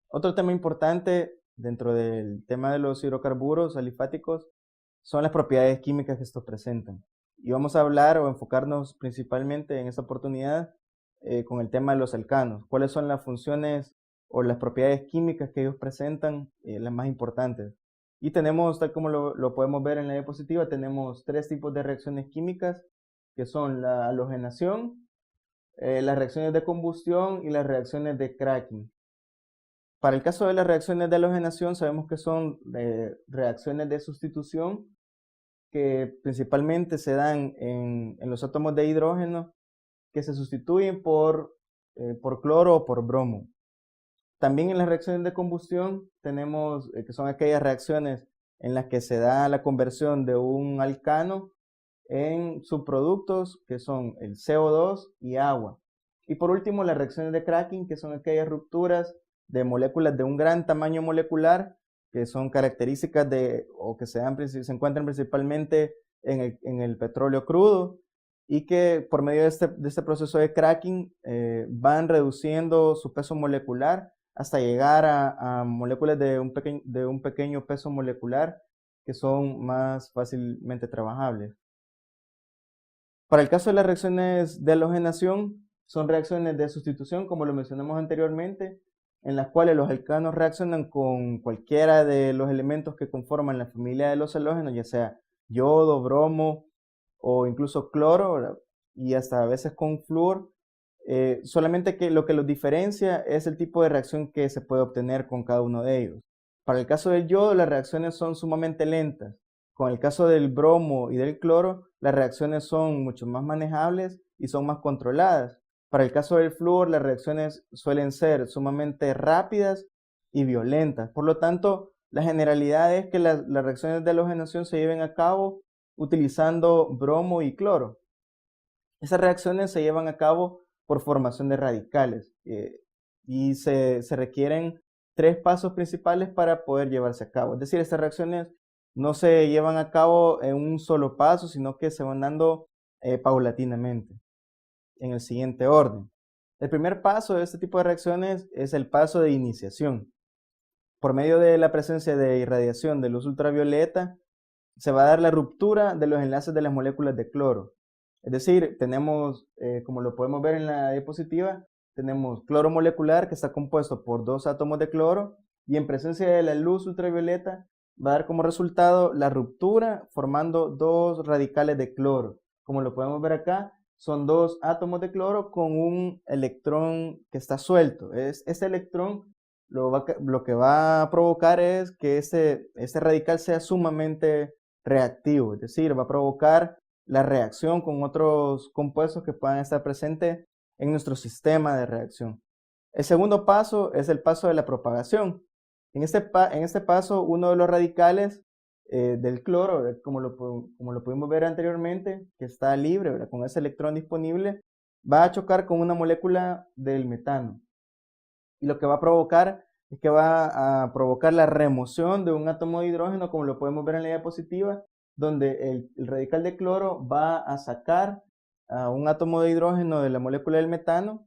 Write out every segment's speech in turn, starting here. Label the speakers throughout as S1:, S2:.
S1: Otro tema importante dentro del tema de los hidrocarburos alifáticos son las propiedades químicas que estos presentan. Y vamos a hablar o enfocarnos principalmente en esta oportunidad con el tema de los alcanos. ¿Cuáles son las funciones o las propiedades químicas que ellos presentan, las más importantes? Y tenemos, tal como lo podemos ver en la diapositiva, tenemos tres tipos de reacciones químicas, que son la halogenación, las reacciones de combustión y las reacciones de cracking. Para el caso de las reacciones de halogenación, sabemos que son reacciones de sustitución que principalmente se dan en los átomos de hidrógeno que se sustituyen por cloro o por bromo. También en las reacciones de combustión tenemos que son aquellas reacciones en las que se da la conversión de un alcano en subproductos que son el CO2 y agua. Y por último, las reacciones de cracking, que son aquellas rupturas de moléculas de un gran tamaño molecular, que son características de, o que se encuentran principalmente en el petróleo crudo, y que por medio de este proceso de cracking van reduciendo su peso molecular hasta llegar a moléculas de un pequeño peso molecular que son más fácilmente trabajables. Para el caso de las reacciones de halogenación, son reacciones de sustitución, como lo mencionamos anteriormente, en las cuales los alcanos reaccionan con cualquiera de los elementos que conforman la familia de los halógenos, ya sea yodo, bromo o incluso cloro, ¿verdad? Y hasta a veces con flúor, solamente que lo que los diferencia es el tipo de reacción que se puede obtener con cada uno de ellos. Para el caso del yodo, las reacciones son sumamente lentas. Con el caso del bromo y del cloro, las reacciones son mucho más manejables y son más controladas. Para el caso del flúor, las reacciones suelen ser sumamente rápidas y violentas. Por lo tanto, la generalidad es que las reacciones de halogenación se lleven a cabo utilizando bromo y cloro. Esas reacciones se llevan a cabo por formación de radicales y se requieren tres pasos principales para poder llevarse a cabo. Es decir, estas reacciones no se llevan a cabo en un solo paso, sino que se van dando paulatinamente, en el siguiente orden. El primer paso de este tipo de reacciones es el paso de iniciación. Por medio de la presencia de irradiación de luz ultravioleta, se va a dar la ruptura de los enlaces de las moléculas de cloro. Es decir, tenemos, como lo podemos ver en la diapositiva, tenemos cloro molecular que está compuesto por dos átomos de cloro y en presencia de la luz ultravioleta va a dar como resultado la ruptura formando dos radicales de cloro. Como lo podemos ver acá, son dos átomos de cloro con un electrón que está suelto. Este electrón lo que va a provocar es que este radical sea sumamente reactivo, es decir, va a provocar la reacción con otros compuestos que puedan estar presentes en nuestro sistema de reacción. El segundo paso es el paso de la propagación. En este paso, uno de los radicales del cloro, como lo pudimos ver anteriormente, que está libre, ¿verdad? Con ese electrón disponible, va a chocar con una molécula del metano. Y lo que va a provocar es que va a provocar la remoción de un átomo de hidrógeno, como lo podemos ver en la diapositiva, donde el radical de cloro va a sacar a un átomo de hidrógeno de la molécula del metano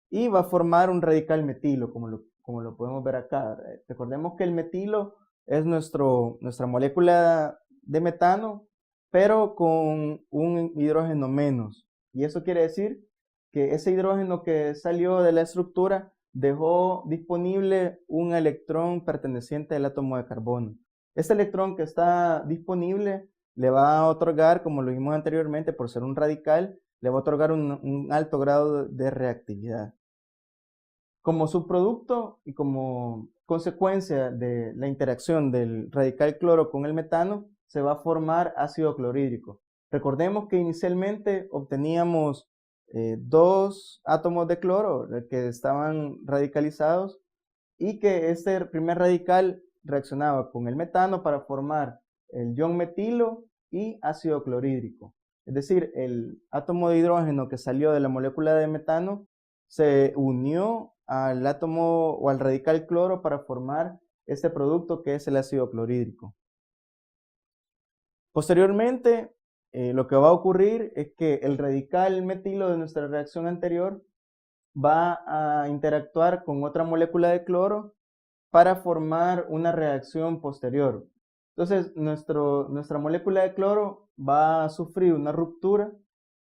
S1: y va a formar un radical metilo, como lo podemos ver acá. Recordemos que el metilo es nuestra molécula de metano, pero con un hidrógeno menos. Y eso quiere decir que ese hidrógeno que salió de la estructura dejó disponible un electrón perteneciente al átomo de carbono. Este electrón que está disponible le va a otorgar, como lo vimos anteriormente, por ser un radical, le va a otorgar un alto grado de reactividad. Como subproducto y como consecuencia de la interacción del radical cloro con el metano, se va a formar ácido clorhídrico. Recordemos que inicialmente obteníamos dos átomos de cloro que estaban radicalizados y que este primer radical reaccionaba con el metano para formar el ion metilo y ácido clorhídrico. Es decir, el átomo de hidrógeno que salió de la molécula de metano se unió al átomo o al radical cloro para formar este producto que es el ácido clorhídrico. Posteriormente, lo que va a ocurrir es que el radical metilo de nuestra reacción anterior va a interactuar con otra molécula de cloro para formar una reacción posterior. Entonces, nuestra molécula de cloro va a sufrir una ruptura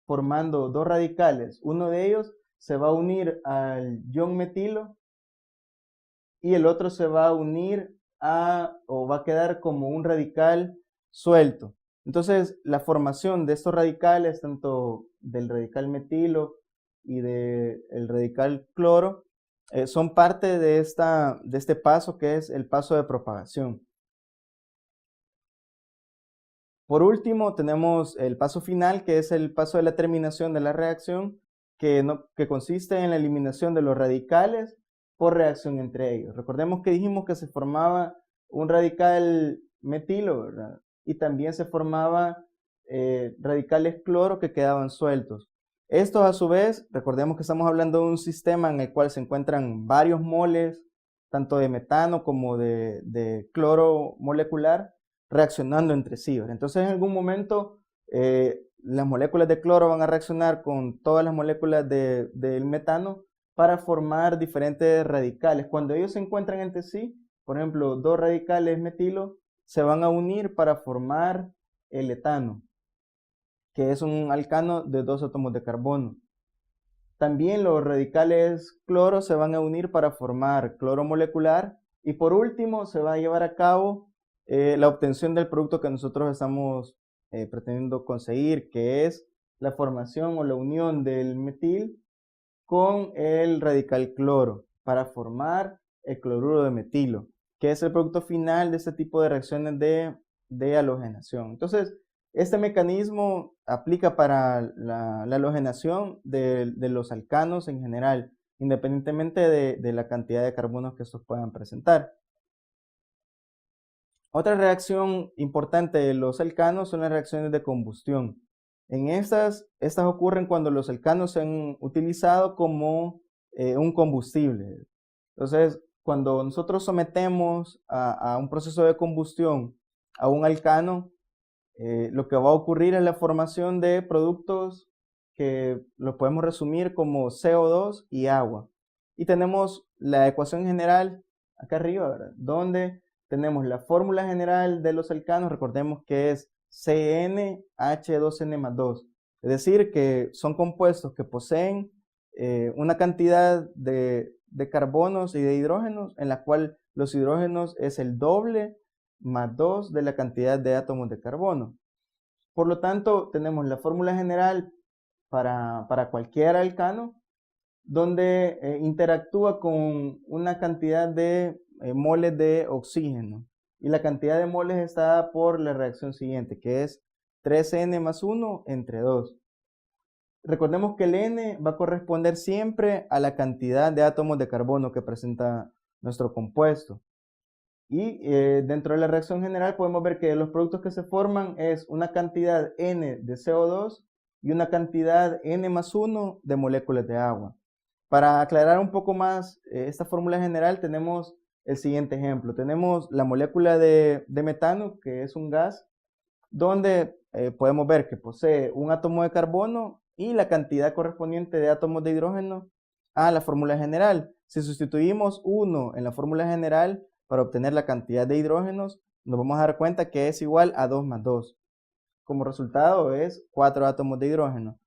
S1: formando dos radicales. Uno de ellos se va a unir al ion metilo y el otro se va a unir o va a quedar como un radical suelto. Entonces, la formación de estos radicales, tanto del radical metilo y del radical cloro, son parte de este paso que es el paso de propagación. Por último, tenemos el paso final, que es el paso de la terminación de la reacción, que consiste en la eliminación de los radicales por reacción entre ellos. Recordemos que dijimos que se formaba un radical metilo, ¿verdad? Y también se formaba radicales cloro que quedaban sueltos. Estos a su vez, recordemos que estamos hablando de un sistema en el cual se encuentran varios moles, tanto de metano como de cloro molecular, reaccionando entre sí. Entonces en algún momento las moléculas de cloro van a reaccionar con todas las moléculas del metano para formar diferentes radicales. Cuando ellos se encuentran entre sí, por ejemplo, dos radicales metilo se van a unir para formar el etano, que es un alcano de dos átomos de carbono. También los radicales cloro se van a unir para formar cloro molecular y por último se va a llevar a cabo la obtención del producto que nosotros estamos pretendiendo conseguir, que es la formación o la unión del metil con el radical cloro para formar el cloruro de metilo, que es el producto final de este tipo de reacciones de halogenación. Entonces, este mecanismo aplica para la halogenación de los alcanos en general, independientemente de la cantidad de carbonos que estos puedan presentar. Otra reacción importante de los alcanos son las reacciones de combustión. En estas ocurren cuando los alcanos se han utilizado como un combustible. Entonces, cuando nosotros sometemos a un proceso de combustión a un alcano, lo que va a ocurrir es la formación de productos que los podemos resumir como CO2 y agua. Y tenemos la ecuación general acá arriba, ¿verdad? Donde tenemos la fórmula general de los alcanos, recordemos que es CnH2n más 2. Es decir, que son compuestos que poseen una cantidad de carbonos y de hidrógenos, en la cual los hidrógenos es el doble más 2 de la cantidad de átomos de carbono. Por lo tanto, tenemos la fórmula general para cualquier alcano, donde interactúa con una cantidad de moles de oxígeno. Y la cantidad de moles está dada por la reacción siguiente, que es 3n más 1 entre 2. Recordemos que el n va a corresponder siempre a la cantidad de átomos de carbono que presenta nuestro compuesto. Y dentro de la reacción general podemos ver que los productos que se forman es una cantidad n de CO2 y una cantidad n más 1 de moléculas de agua. Para aclarar un poco más esta fórmula general tenemos el siguiente ejemplo. Tenemos la molécula de metano, que es un gas, donde podemos ver que posee un átomo de carbono y la cantidad correspondiente de átomos de hidrógeno a la fórmula general. Si sustituimos 1 en la fórmula general para obtener la cantidad de hidrógenos, nos vamos a dar cuenta que es igual a 2 más 2. Como resultado es 4 átomos de hidrógeno.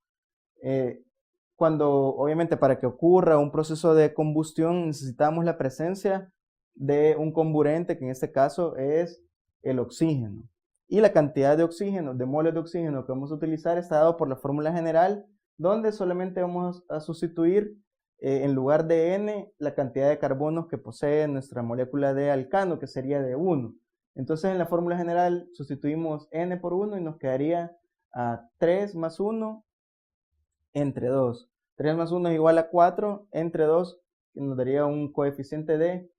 S1: Cuando, obviamente, para que ocurra un proceso de combustión necesitamos la presencia de un comburente, que en este caso es el oxígeno. Y la cantidad de oxígeno, de moles de oxígeno que vamos a utilizar está dado por la fórmula general, donde solamente vamos a sustituir en lugar de n la cantidad de carbonos que posee nuestra molécula de alcano, que sería de 1. Entonces en la fórmula general sustituimos n por 1 y nos quedaría a 3 más 1 entre 2. 3 más 1 es igual a 4 entre 2, que nos daría un coeficiente de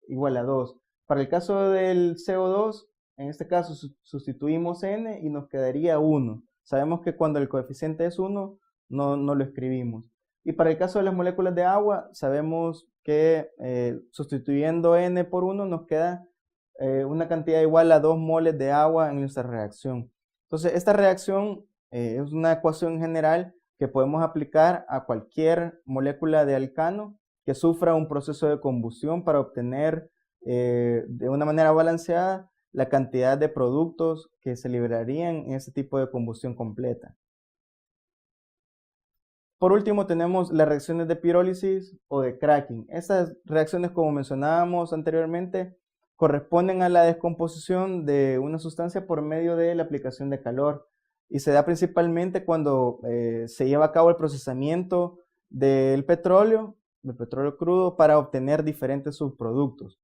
S1: igual a 2. Para el caso del CO2, en este caso sustituimos n y nos quedaría 1. Sabemos que cuando el coeficiente es 1, no lo escribimos. Y para el caso de las moléculas de agua, sabemos que sustituyendo n por 1 nos queda una cantidad igual a 2 moles de agua en nuestra reacción. Entonces, esta reacción es una ecuación general que podemos aplicar a cualquier molécula de alcano que sufra un proceso de combustión para obtener de una manera balanceada la cantidad de productos que se liberarían en este tipo de combustión completa. Por último, tenemos las reacciones de pirólisis o de cracking. Estas reacciones, como mencionábamos anteriormente, corresponden a la descomposición de una sustancia por medio de la aplicación de calor y se da principalmente cuando se lleva a cabo el procesamiento del petróleo crudo, para obtener diferentes subproductos.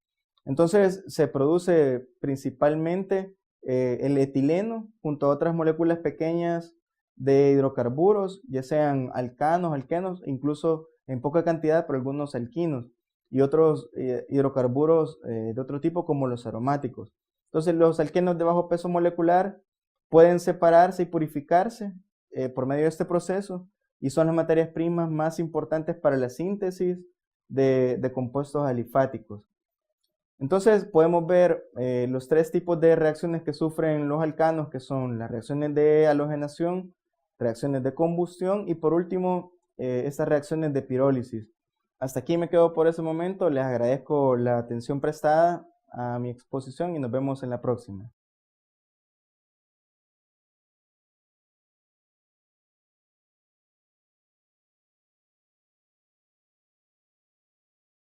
S1: Entonces se produce principalmente el etileno junto a otras moléculas pequeñas de hidrocarburos, ya sean alcanos, alquenos, incluso en poca cantidad, pero algunos alquinos y otros hidrocarburos de otro tipo como los aromáticos. Entonces los alquenos de bajo peso molecular pueden separarse y purificarse por medio de este proceso y son las materias primas más importantes para la síntesis de compuestos alifáticos. Entonces podemos ver los tres tipos de reacciones que sufren los alcanos, que son las reacciones de halogenación, reacciones de combustión y por último estas reacciones de pirólisis. Hasta aquí me quedo por ese momento, les agradezco la atención prestada a mi exposición y nos vemos en la próxima.